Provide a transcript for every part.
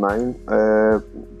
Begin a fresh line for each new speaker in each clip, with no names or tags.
9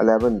11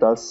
10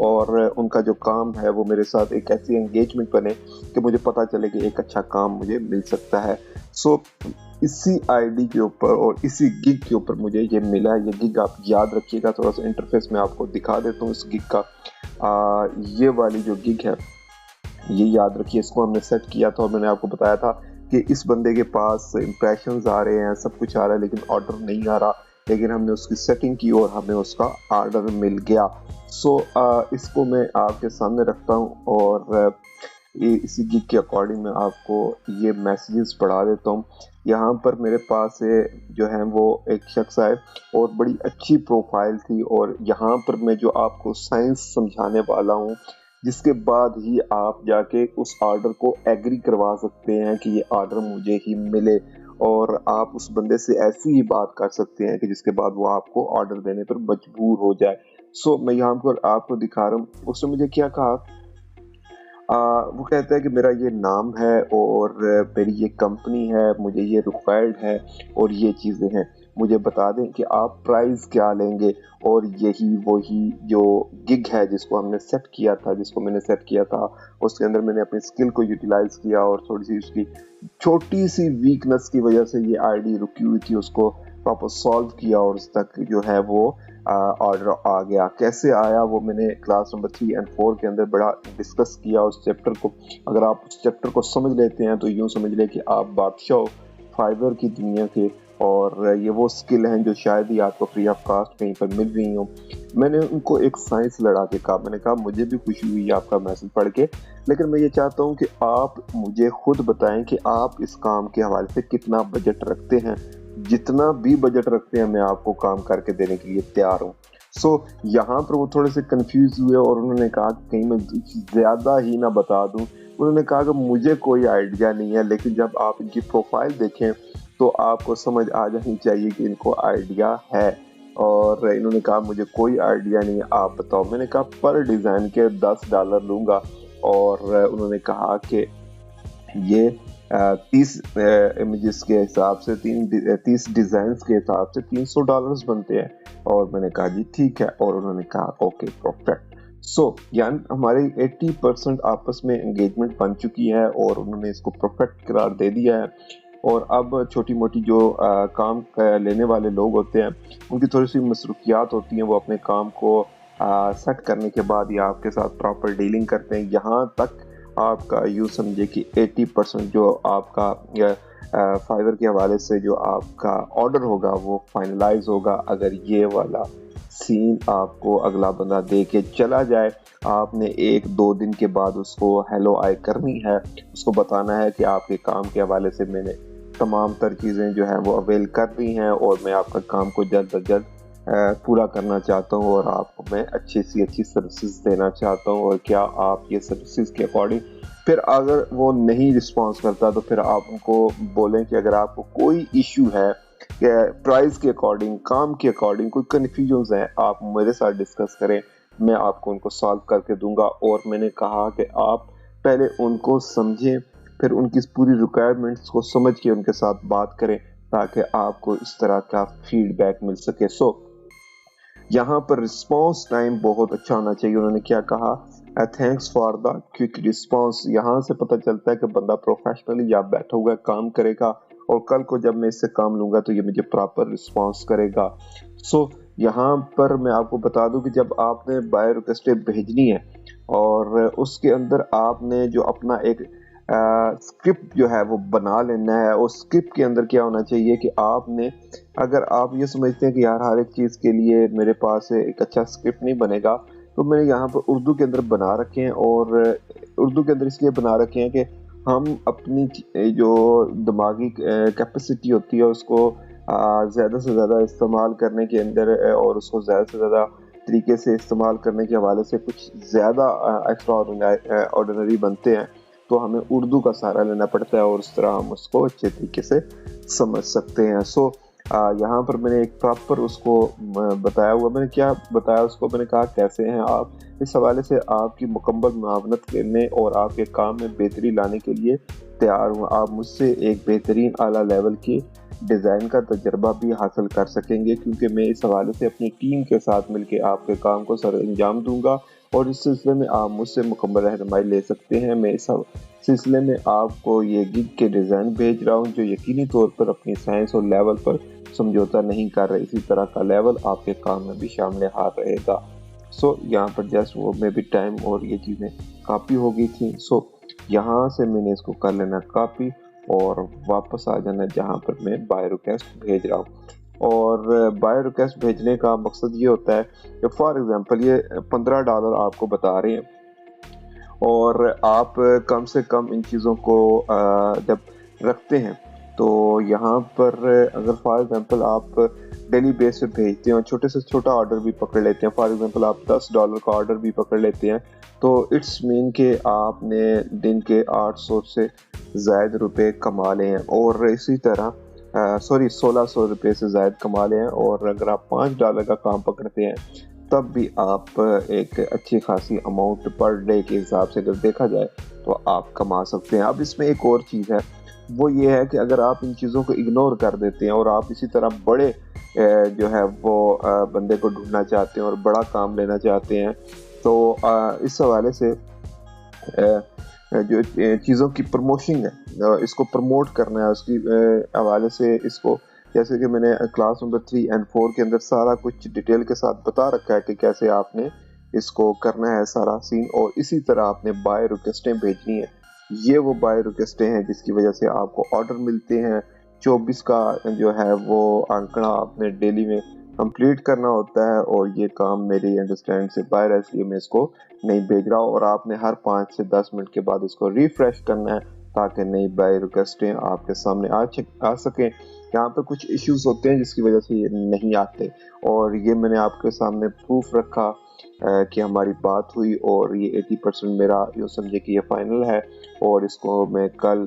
اور ان کا جو کام ہے وہ میرے ساتھ ایک ایسی انگیجمنٹ بنے کہ مجھے پتہ چلے کہ ایک اچھا کام مجھے مل سکتا ہے. سو اسی آئی ڈی کے اوپر اور اسی گگ کے اوپر مجھے یہ ملا ہے. یہ گگ آپ یاد رکھیے گا, تھوڑا سا انٹرفیس میں آپ کو دکھا دیتا ہوں اس گگ کا. یہ والی جو گگ ہے یہ یاد رکھیے, اس کو ہم نے سیٹ کیا تھا اور میں نے آپ کو بتایا تھا کہ اس بندے کے پاس امپریشنز آ رہے ہیں, سب کچھ آ رہا ہے, لیکن آرڈر نہیں آ رہا. لیکن ہم نے اس کی سیٹنگ کی اور ہمیں اس کا آرڈر مل گیا. سو اس کو میں آپ کے سامنے رکھتا ہوں اور اسی گگ کے اکارڈنگ میں آپ کو یہ میسیجز پڑھا دیتا ہوں. یہاں پر میرے پاس جو ہے وہ ایک شخص آئے اور بڑی اچھی پروفائل تھی, اور یہاں پر میں جو آپ کو سائنس سمجھانے والا ہوں, جس کے بعد ہی آپ جا کے اس آرڈر کو ایگری کروا سکتے ہیں کہ یہ آرڈر مجھے ہی ملے, اور آپ اس بندے سے ایسی ہی بات کر سکتے ہیں کہ جس کے بعد وہ آپ کو آرڈر دینے پر مجبور ہو جائے. سو میں یہاں پر آپ کو دکھا رہا ہوں. اس نے مجھے کیا کہا, وہ کہتا ہے کہ میرا یہ نام ہے اور میری یہ کمپنی ہے, مجھے یہ ریکوائرڈ ہے اور یہ چیزیں ہیں, مجھے بتا دیں کہ آپ پرائز کیا لیں گے. اور یہی وہی جو گگ ہے جس کو ہم نے سیٹ کیا تھا, جس کو میں نے سیٹ کیا تھا, اس کے اندر میں نے اپنی اسکل کو یوٹیلائز کیا اور تھوڑی سی اس کی چھوٹی سی ویکنس کی وجہ سے یہ آئی ڈی رکی ہوئی تھی, اس کو واپس سالو کیا اور اس تک جو ہے وہ آرڈر آ گیا. کیسے آیا وہ میں نے کلاس نمبر 3 اور 4 کے اندر بڑا ڈسکس کیا اس چیپٹر کو. اگر آپ اس چیپٹر کو سمجھ لیتے ہیں تو یوں سمجھ لیں کہ آپ بادشاہ ہو فائبر کی دنیا کے, اور یہ وہ سکل ہیں جو شاید ہی آپ کو فری آف کاسٹ کہیں پر مل رہی ہوں. میں نے ان کو ایک سائنس لڑا کے کہا, میں نے کہا مجھے بھی خوشی ہوئی آپ کا میسج پڑھ کے, لیکن میں یہ چاہتا ہوں کہ آپ مجھے خود بتائیں کہ آپ اس کام کے حوالے سے کتنا بجٹ رکھتے ہیں. جتنا بھی بجٹ رکھتے ہیں میں آپ کو کام کر کے دینے کے لیے تیار ہوں. سو یہاں پر وہ تھوڑے سے کنفیوز ہوئے اور انہوں نے کہا کہ کہیں میں زیادہ ہی نہ بتا دوں. انہوں نے کہا کہ مجھے کوئی آئیڈیا نہیں ہے, لیکن جب آپ ان کی پروفائل دیکھیں تو آپ کو سمجھ آ جانی چاہیے کہ ان کو آئیڈیا ہے. اور انہوں نے کہا مجھے کوئی آئیڈیا نہیں ہے, آپ بتاؤ. میں نے کہا پر ڈیزائن کے $10 لوں گا, اور انہوں نے کہا کہ یہ 30 امیجز کے حساب سے 30 ڈیزائنز کے حساب سے $300 بنتے ہیں. اور میں نے کہا جی ٹھیک ہے, اور انہوں نے کہا اوکے پرفیکٹ. سو یعنی ہماری 80% آپس میں انگیجمنٹ بن چکی ہے اور انہوں نے اس کو پرفیکٹ قرار دے دیا ہے. اور اب چھوٹی موٹی جو کام لینے والے لوگ ہوتے ہیں ان کی تھوڑی سی مصروفیات ہوتی ہیں, وہ اپنے کام کو سیٹ کرنے کے بعد یا آپ کے ساتھ پراپر ڈیلنگ کرتے ہیں. یہاں تک آپ کا یوں سمجھے کہ 80% جو آپ کا فائبر کے حوالے سے جو آپ کا آرڈر ہوگا وہ فائنلائز ہوگا اگر یہ والا سین آپ کو اگلا بندہ دے کے چلا جائے. آپ نے 1-2 دن کے بعد اس کو ہیلو آئی کرنی ہے, اس کو بتانا ہے کہ آپ کے کام کے حوالے سے میں نے تمام تر چیزیں جو ہیں وہ اویل کر دی ہیں اور میں آپ کا کام کو جلد از جلد پورا کرنا چاہتا ہوں, اور آپ کو میں اچھی سی اچھی سروسز دینا چاہتا ہوں. اور کیا آپ یہ سروسز کے اکارڈنگ پھر اگر وہ نہیں رسپانس کرتا تو پھر آپ ان کو بولیں کہ اگر آپ کو کوئی ایشو ہے کہ پرائز کے اکارڈنگ, کام کے اکارڈنگ کوئی کنفیوژنز ہیں, آپ میرے ساتھ ڈسکس کریں, میں آپ کو ان کو سالو کر کے دوں گا. اور میں نے کہا کہ آپ پہلے ان کو سمجھیں, پھر ان کی پوری ریکوائرمنٹس کو سمجھ کے ان کے ساتھ بات کریں تاکہ آپ کو اس طرح کا فیڈ بیک مل سکے. سو یہاں پر رسپانس ٹائم بہت اچھا ہونا چاہیے. انہوں نے کیا کہا, thanks for the quick response. یہاں سے پتہ چلتا ہے کہ بندہ پروفیشنلی یا بیٹھا ہوا کام کرے گا, اور کل کو جب میں اس سے کام لوں گا تو یہ مجھے پراپر رسپانس کرے گا. سو یہاں پر میں آپ کو بتا دوں کہ جب آپ نے بائی ریکویسٹ بھیجنی ہے اور اس کے اندر آپ نے جو اپنا ایک اسکرپٹ جو ہے وہ بنا لینا ہے. اور اسکرپٹ کے اندر کیا ہونا چاہیے کہ آپ نے, اگر آپ یہ سمجھتے ہیں کہ یار ہر ایک چیز کے لیے میرے پاس ایک اچھا اسکرپٹ نہیں بنے گا, تو میں نے یہاں پر اردو کے اندر بنا رکھے ہیں. اور اردو کے اندر اس لیے بنا رکھے ہیں کہ ہم اپنی جو دماغی کیپیسٹی ہوتی ہے اس کو زیادہ سے زیادہ استعمال کرنے کے اندر, اور اس کو زیادہ سے زیادہ طریقے سے استعمال کرنے کے حوالے سے کچھ زیادہ ایکسٹرا آرڈینری بنتے ہیں, تو ہمیں اردو کا سہارا لینا پڑتا ہے اور اس طرح ہم اس کو اچھے طریقے سے سمجھ سکتے ہیں. سو یہاں پر میں نے ایک پراپر اس کو بتایا ہوا. میں نے کیا بتایا اس کو, میں نے کہا کیسے ہیں آپ, اس حوالے سے آپ کی مکمل معاونت کرنے اور آپ کے کام میں بہتری لانے کے لیے تیار ہوں. آپ مجھ سے ایک بہترین اعلیٰ لیول کی ڈیزائن کا تجربہ بھی حاصل کر سکیں گے، کیونکہ میں اس حوالے سے اپنی ٹیم کے ساتھ مل کے آپ کے کام کو سر انجام دوں گا، اور اس سلسلے میں آپ مجھ سے مکمل رہنمائی لے سکتے ہیں۔ میں اس سلسلے میں آپ کو یہ گگ کے ڈیزائن بھیج رہا ہوں جو یقینی طور پر اپنی سائنس اور لیول پر سمجھوتا نہیں کر رہے، اسی طرح کا لیول آپ کے کام میں بھی شامل ہاتھ رہے گا۔ یہاں پر جسٹ وہ میں بھی ٹائم اور یہ چیزیں کاپی ہو گئی تھی، یہاں سے میں نے اس کو کر لینا کاپی اور واپس آ جانا جہاں پر میں بائی ریکویسٹ بھیج رہا ہوں۔ اور بائی ریکویسٹ بھیجنے کا مقصد یہ ہوتا ہے کہ فار ایگزامپل یہ $15 آپ کو بتا رہے ہیں، اور آپ کم سے کم ان چیزوں کو جب رکھتے ہیں تو یہاں پر اگر فار ایگزامپل آپ ڈیلی بیس پہ بھیجتے ہیں اور چھوٹے سے چھوٹا آرڈر بھی پکڑ لیتے ہیں، فار ایگزامپل آپ $10 کا آرڈر بھی پکڑ لیتے ہیں، تو اٹس مین کہ آپ نے دن کے 800 سے زائد روپے کما لے ہیں، اور اسی طرح 1600 روپے سے زائد کما لے ہیں، اور اگر آپ $5 کا کام پکڑتے ہیں تب بھی آپ ایک اچھی خاصی اماؤنٹ پر ڈے کے حساب سے اگر دیکھا جائے تو آپ کما سکتے ہیں۔ اب اس میں ایک اور چیز ہے، وہ یہ ہے کہ اگر آپ ان چیزوں کو اگنور کر دیتے ہیں اور آپ اسی طرح بڑے جو ہے وہ بندے کو ڈھونڈنا چاہتے ہیں اور بڑا کام لینا چاہتے ہیں، تو اس حوالے سے جو چیزوں کی پروموشن ہے، اس کو پروموٹ کرنا ہے، اس کی حوالے سے اس کو جیسے کہ میں نے کلاس نمبر 3 اور 4 کے اندر سارا کچھ ڈیٹیل کے ساتھ بتا رکھا ہے کہ کیسے آپ نے اس کو کرنا ہے سارا سین، اور اسی طرح آپ نے بائی ریکویسٹیں بھیجنی ہے۔ یہ وہ بائی ریکویسٹیں ہیں جس کی وجہ سے آپ کو آرڈر ملتے ہیں۔ 24 کا جو ہے وہ آنکڑا آپ نے ڈیلی میں کمپلیٹ کرنا ہوتا ہے، اور یہ کام میری انڈرسٹینڈ سے باہر ہے، اس لیے میں اس کو نہیں بھیج رہا ہوں، اور آپ نے ہر 5 سے 10 منٹ کے بعد اس کو ریفریش کرنا ہے تاکہ نئی بائی ریکویسٹیں آپ کے سامنے آ سکیں۔ یہاں پہ کچھ ایشوز ہوتے ہیں جس کی وجہ سے یہ نہیں آتے، اور یہ میں نے آپ کے سامنے پروف رکھا کہ ہماری بات ہوئی، اور یہ 80% میرا یوں سمجھے کہ یہ فائنل ہے، اور اس کو میں کل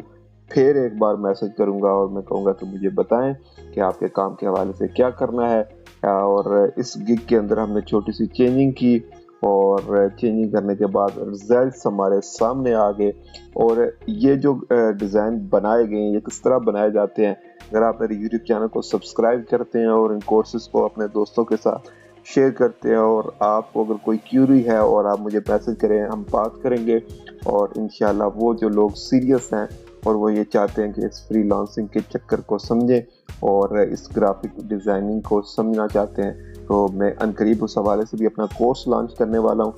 پھر ایک بار میسج کروں گا اور میں کہوں گا کہ مجھے بتائیں کہ آپ کے کام کے حوالے سے کیا کرنا ہے۔ اور اس گگ کے اندر ہم نے چھوٹی سی چینجنگ کی، اور چینجنگ کرنے کے بعد ریزلٹس ہمارے سامنے آ گئے، اور یہ جو ڈیزائن بنائے گئے ہیں یہ کس طرح بنائے جاتے ہیں، اگر آپ میرے یوٹیوب چینل کو سبسکرائب کرتے ہیں اور ان کورسز کو اپنے دوستوں کے ساتھ شیئر کرتے ہیں، اور آپ کو اگر کوئی کیوری ہے اور آپ مجھے میسج کریں، ہم بات کریں گے، اور انشاءاللہ وہ جو لوگ سیریس ہیں اور وہ یہ چاہتے ہیں کہ اس فری لانسنگ کے چکر کو سمجھیں اور اس گرافک ڈیزائننگ کو سمجھنا چاہتے ہیں، تو میں عنقریب اس حوالے سے بھی اپنا کورس لانچ کرنے والا ہوں۔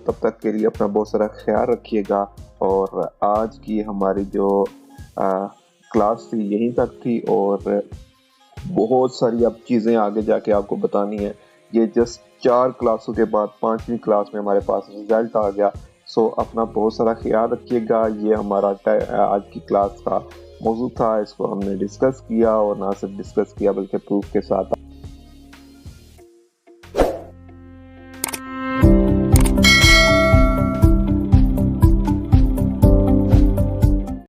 تب تک کے لیے اپنا بہت سارا خیال رکھیے گا، اور آج کی ہماری جو کلاس تھی یہیں تک تھی، اور بہت ساری اب چیزیں آگے جا کے آپ کو بتانی ہیں۔ یہ جسٹ 4 کلاسوں کے بعد 5ویں کلاس میں ہمارے پاس رزلٹ آ گیا۔ اپنا بہت سارا خیال رکھیے گا۔ یہ ہمارا آج کی کلاس کا موضوع تھا، اس کو ہم نے ڈسکس کیا، اور نہ صرف ڈسکس کیا بلکہ پروف کے ساتھ